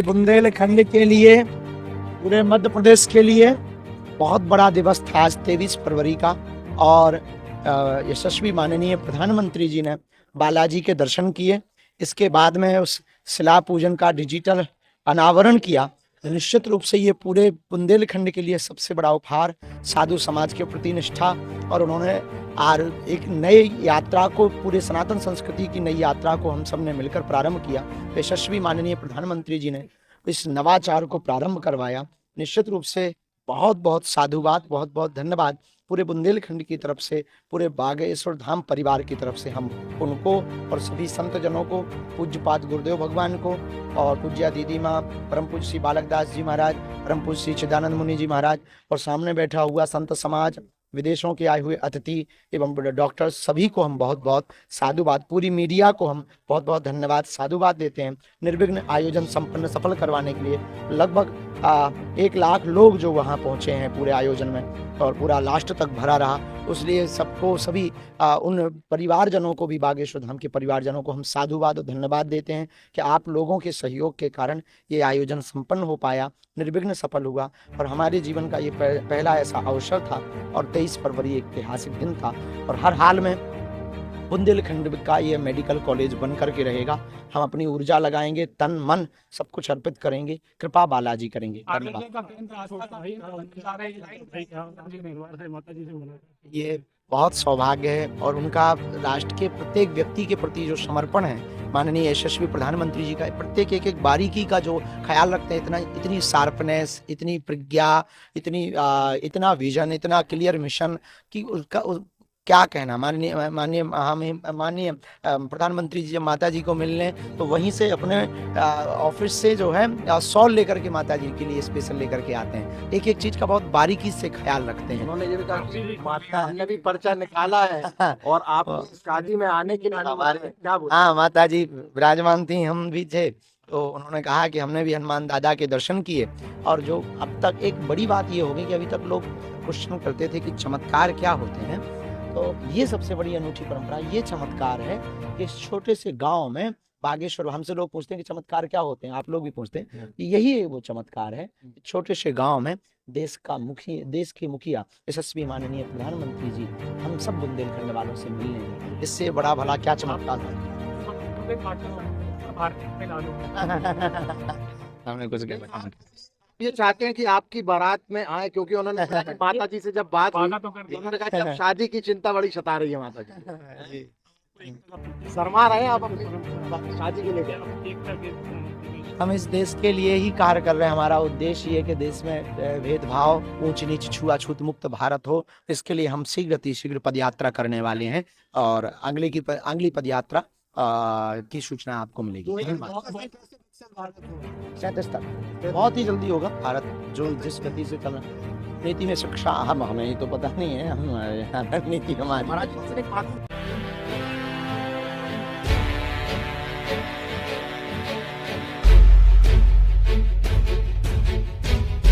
बुंदेलखंड के लिए, पूरे मध्य प्रदेश के लिए बहुत बड़ा दिवस था आज 23 फरवरी का। और यशस्वी माननीय प्रधानमंत्री जी ने बालाजी के दर्शन किए। इसके बाद में उस शिला पूजन का डिजिटल अनावरण किया। निश्चित रूप से ये पूरे बुंदेलखंड के लिए सबसे बड़ा उपहार, साधु समाज के प्रति निष्ठा, और उन्होंने एक नई यात्रा को, पूरे सनातन संस्कृति की नई यात्रा को हम सब ने मिलकर प्रारंभ किया। यशस्वी माननीय प्रधानमंत्री जी ने इस नवाचार को प्रारंभ करवाया। निश्चित रूप से बहुत बहुत साधुवाद, बहुत बहुत धन्यवाद पूरे बुंदेलखंड की तरफ से, पूरे बागेश्वर धाम परिवार की तरफ से हम उनको और सभी संत जनों को, पूज्यपाद गुरुदेव भगवान को और पूज्या दीदी माँ परम पूज्य श्री बालक दास जी महाराज, परम पूज्य श्री चिदानंद मुनि जी महाराज, और सामने बैठा हुआ संत समाज, विदेशों के आए हुए अतिथि एवं डॉक्टर, सभी को हम बहुत बहुत साधुवाद, पूरी मीडिया को हम बहुत बहुत धन्यवाद साधुवाद देते हैं। निर्विघ्न आयोजन संपन्न सफल करवाने के लिए लगभग 1 लाख लोग जो वहाँ पहुँचे हैं पूरे आयोजन में, और पूरा लास्ट तक भरा रहा। इसलिए सबको, सभी उन परिवारजनों को भी, बागेश्वर धाम के परिवारजनों को हम साधुवाद और धन्यवाद देते हैं कि आप लोगों के सहयोग के कारण ये आयोजन संपन्न हो पाया, निर्विघ्न सफल हुआ। और हमारे जीवन का ये पहला ऐसा अवसर था, और 23 फरवरी एक ऐतिहासिक दिन था। और हर हाल में बुंदेलखंड का ये मेडिकल कॉलेज बन करके रहेगा। हम अपनी ऊर्जा लगाएंगे, तन मन सब कुछ अर्पित करेंगे, कृपा बालाजी करेंगे। ये बहुत सौभाग्य है, और उनका राष्ट्र के प्रत्येक व्यक्ति के प्रति जो समर्पण है, माननीय यशस्वी प्रधानमंत्री जी का प्रत्येक एक बारीकी का जो ख्याल रखते हैं, इतनी शार्पनेस, इतनी प्रज्ञा, इतना विजन, इतना क्लियर मिशन कि उसका क्या कहना। माननीय प्रधानमंत्री जी जब माता जी को मिलने, तो वहीं से अपने ऑफिस से जो है शॉल लेकर के माता जी के लिए स्पेशल लेकर के आते हैं। एक एक चीज का बहुत बारीकी से ख्याल रखते हैं। उन्होंने ये भी कहा माता ने भी पर्चा निकाला है और आप शादी में आने के लिए हमारे क्या बोले? हाँ, माता जी विराजमान थी, हम भी थे, तो उन्होंने कहा कि हमने भी हनुमान दादा के दर्शन किए। और जो अब तक एक बड़ी बात ये हो गई कि अभी तक लोग क्वेश्चन करते थे कि चमत्कार क्या होते हैं, तो ये सबसे बड़ी अनूठी परंपरा ये चमत्कार है कि छोटे से गांव में बागेश्वर, हमसे लोग पूछते हैं कि चमत्कार क्या होते हैं, आप लोग भी पूछते हैं, यही वो चमत्कार है। छोटे से गांव में देश के मुखिया यशस्वी माननीय प्रधानमंत्री जी हम सब बुंदेलखंड वालों से मिलने हैं, इससे बड़ा भला क्या चमत्कार हमने कुछ ये चाहते हैं कि आपकी बारात में आए, क्योंकि उन्होंने माता जी से जब बात हुई, उन्होंने कहा कि अब शादी की चिंता बड़ी सता रही है माता जी। शर्मा रहे हैं आप अपनी शादी के लिए? हम इस देश के लिए ही कार्य कर रहे हैं। हमारा उद्देश्य ये कि देश में भेदभाव, ऊंच नीच, छुआछूत मुक्त भारत हो। इसके लिए हम शीघ्र पदयात्रा करने वाले हैं, और अगली पदयात्रा की सूचना आपको मिलेगी। बहुत ही जल्दी होगा। भारत जो जिस गति से चल रहा, नीति में शिक्षा, हमें तो पता नहीं है, हम नीति हमारी